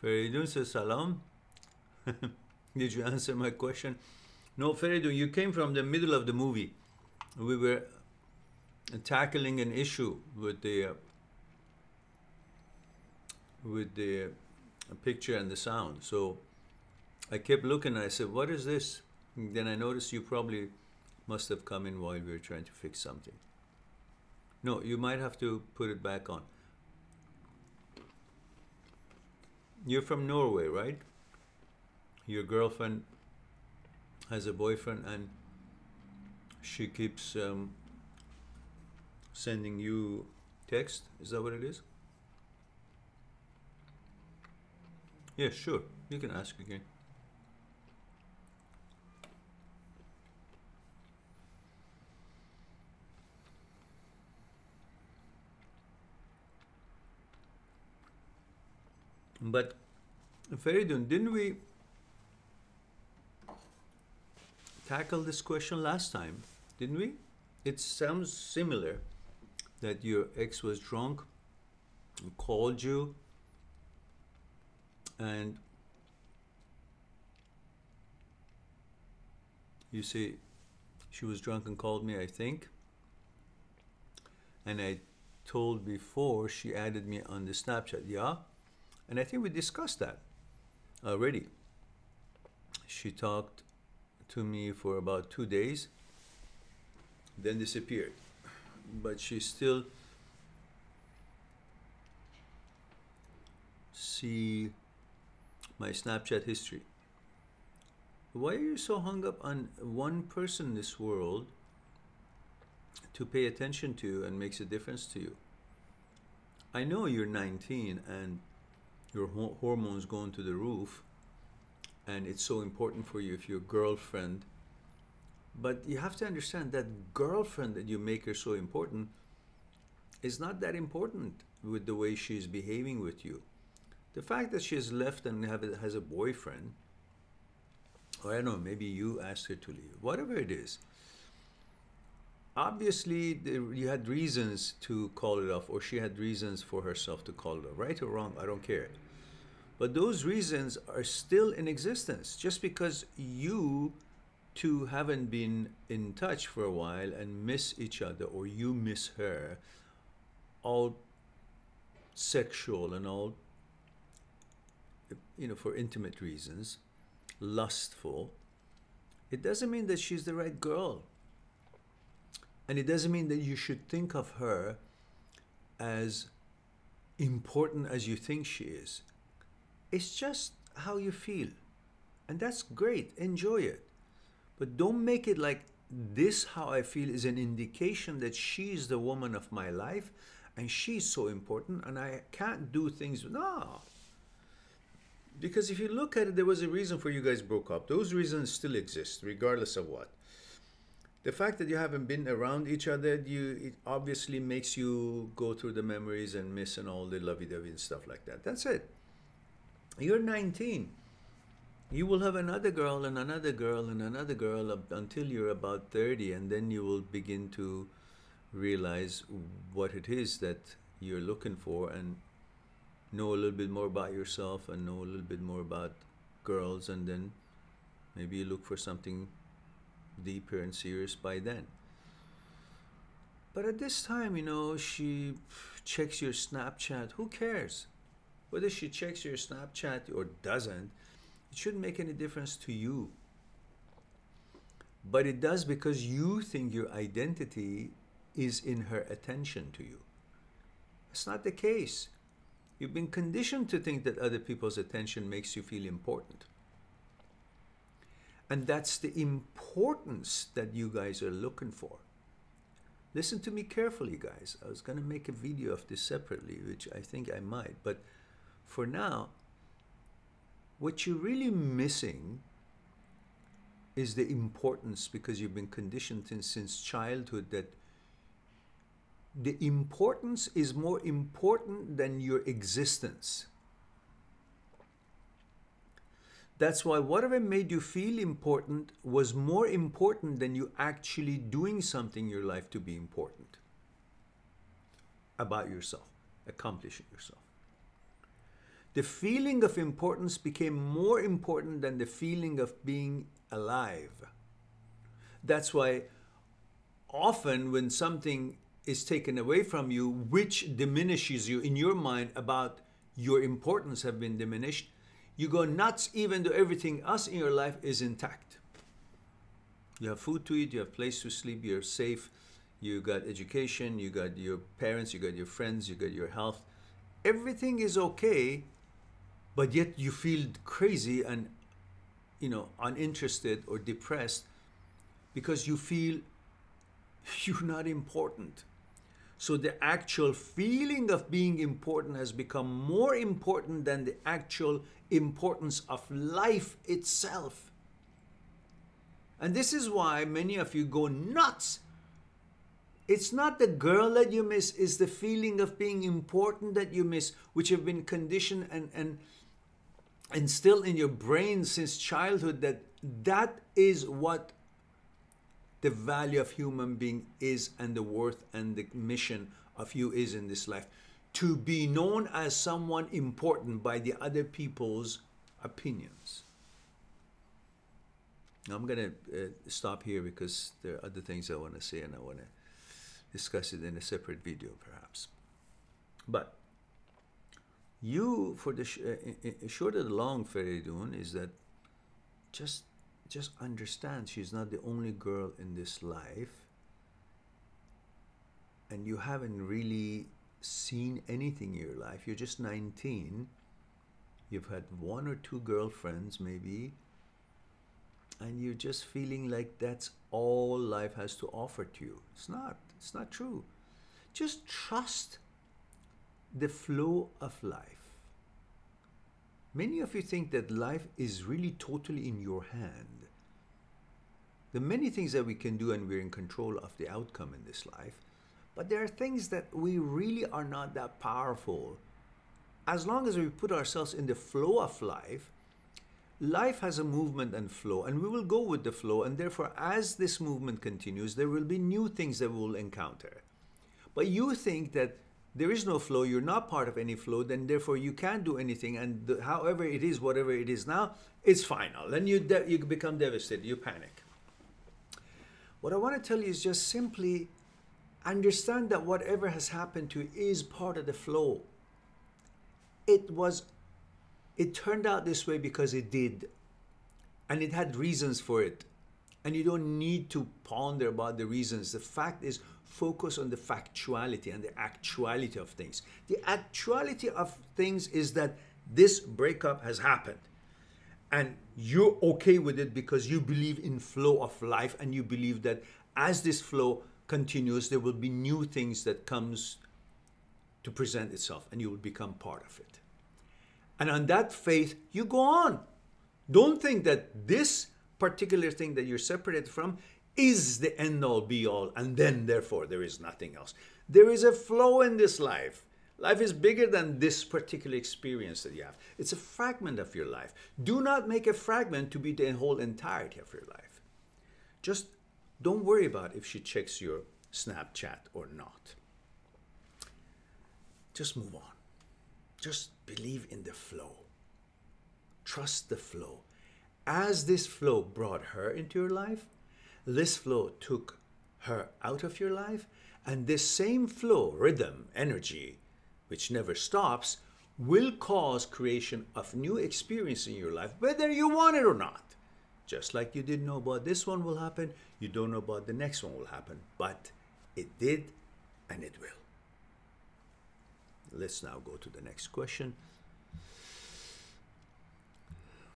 Feridun says salam. Did you answer my question? No, Feridun, you came from the middle of the movie. We were tackling an issue with the picture and the sound. So I kept looking and I said, what is this? And then I noticed you probably must have come in while we were trying to fix something. No, you might have to put it back on. You're from Norway, right? Your girlfriend has a boyfriend and she keeps sending you text. Is that what it is? Yeah, sure. You can ask again. But Feridun, didn't we tackle this question last time? Didn't we? It sounds similar that your ex was drunk and called you, and you say she was drunk and called me, I think, and I told before she added me on the Snapchat. Yeah, and I think we discussed that already. She talked to me for about 2 days, then disappeared, but she still see my Snapchat history. Why are you so hung up on one person in this world to pay attention to and makes a difference to you? I know you're 19 and your hormones going to the roof, and it's so important for you if your girlfriend, but you have to understand that girlfriend that you make her so important is not that important with the way she's behaving with you. The fact that she's left and has a boyfriend, or I don't know, maybe you asked her to leave, whatever it is, obviously you had reasons to call it off, or she had reasons for herself to call it off, right or wrong, I don't care. But those reasons are still in existence. Just because you two haven't been in touch for a while and miss each other, or you miss her, all sexual and all, you know, for intimate reasons, lustful, it doesn't mean that she's the right girl. And it doesn't mean that you should think of her as important as you think she is. It's just how you feel. And that's great. Enjoy it. But don't make it like this how I feel is an indication that she's the woman of my life and she's so important and I can't do things. No. Because if you look at it, there was a reason for you guys broke up. Those reasons still exist, regardless of what. The fact that you haven't been around each other, it obviously makes you go through the memories and miss and all the lovey-dovey and stuff like that. That's it. You're 19. You will have another girl and another girl and another girl up until you're about 30, and then you will begin to realize what it is that you're looking for and know a little bit more about yourself and know a little bit more about girls, and then maybe you look for something deeper and serious by then. But at this time, you know, she checks your Snapchat. Who cares? Whether she checks your Snapchat or doesn't, it shouldn't make any difference to you. But it does, because you think your identity is in her attention to you. It's not the case. You've been conditioned to think that other people's attention makes you feel important. And that's the importance that you guys are looking for. Listen to me carefully, guys. I was going to make a video of this separately, which I think I might. But for now, what you're really missing is the importance, because you've been conditioned since childhood that the importance is more important than your existence. That's why whatever made you feel important was more important than you actually doing something in your life to be important about yourself, accomplishing yourself. The feeling of importance became more important than the feeling of being alive. That's why often when something is taken away from you, which diminishes you in your mind about your importance have been diminished, you go nuts even though everything else in your life is intact. You have food to eat, you have a place to sleep, you're safe, you got education, you got your parents, you got your friends, you got your health. Everything is okay, but yet you feel crazy and, uninterested or depressed because you feel you're not important. So the actual feeling of being important has become more important than the actual importance of life itself. And this is why many of you go nuts. It's not the girl that you miss, it's the feeling of being important that you miss, which have been conditioned and still in your brain since childhood, that is what the value of human being is, and the worth and the mission of you is in this life. To be known as someone important by the other people's opinions. Now I'm going to stop here because there are other things I want to say and I want to discuss it in a separate video perhaps. But you, for the short of the long, Feridun, is that just understand she's not the only girl in this life, and you haven't really seen anything in your life. You're just 19. You've had 1 or 2 girlfriends maybe, and you're just feeling like that's all life has to offer to you. It's not true. Just trust the flow of life. Many of you think that life is really totally in your hand. There are many things that we can do and we're in control of the outcome in this life, but there are things that we really are not that powerful. As long as we put ourselves in the flow of life, life has a movement and flow, and we will go with the flow, and therefore as this movement continues, there will be new things that we will encounter. But you think that there is no flow, you're not part of any flow, then therefore you can't do anything, and however it is, whatever it is now, it's final. Then you become devastated, you panic. What I want to tell you is just simply understand that whatever has happened to you is part of the flow. It turned out this way because it did, and it had reasons for it, and you don't need to ponder about the reasons. The fact is, focus on the factuality and the actuality of things. The actuality of things is that this breakup has happened, and you're okay with it because you believe in flow of life, and you believe that as this flow continues, there will be new things that comes to present itself, and you will become part of it. And on that faith, you go on. Don't think that this particular thing that you're separated from is the end-all, be-all, and then, therefore, there is nothing else. There is a flow in this life. Life is bigger than this particular experience that you have. It's a fragment of your life. Do not make a fragment to be the whole entirety of your life. Just don't worry about if she checks your Snapchat or not. Just move on. Just believe in the flow. Trust the flow. As this flow brought her into your life, this flow took her out of your life, and this same flow, rhythm, energy, which never stops, will cause creation of new experience in your life, whether you want it or not. Just like you didn't know about this one will happen, you don't know about the next one will happen, but it did and it will. Let's now go to the next question.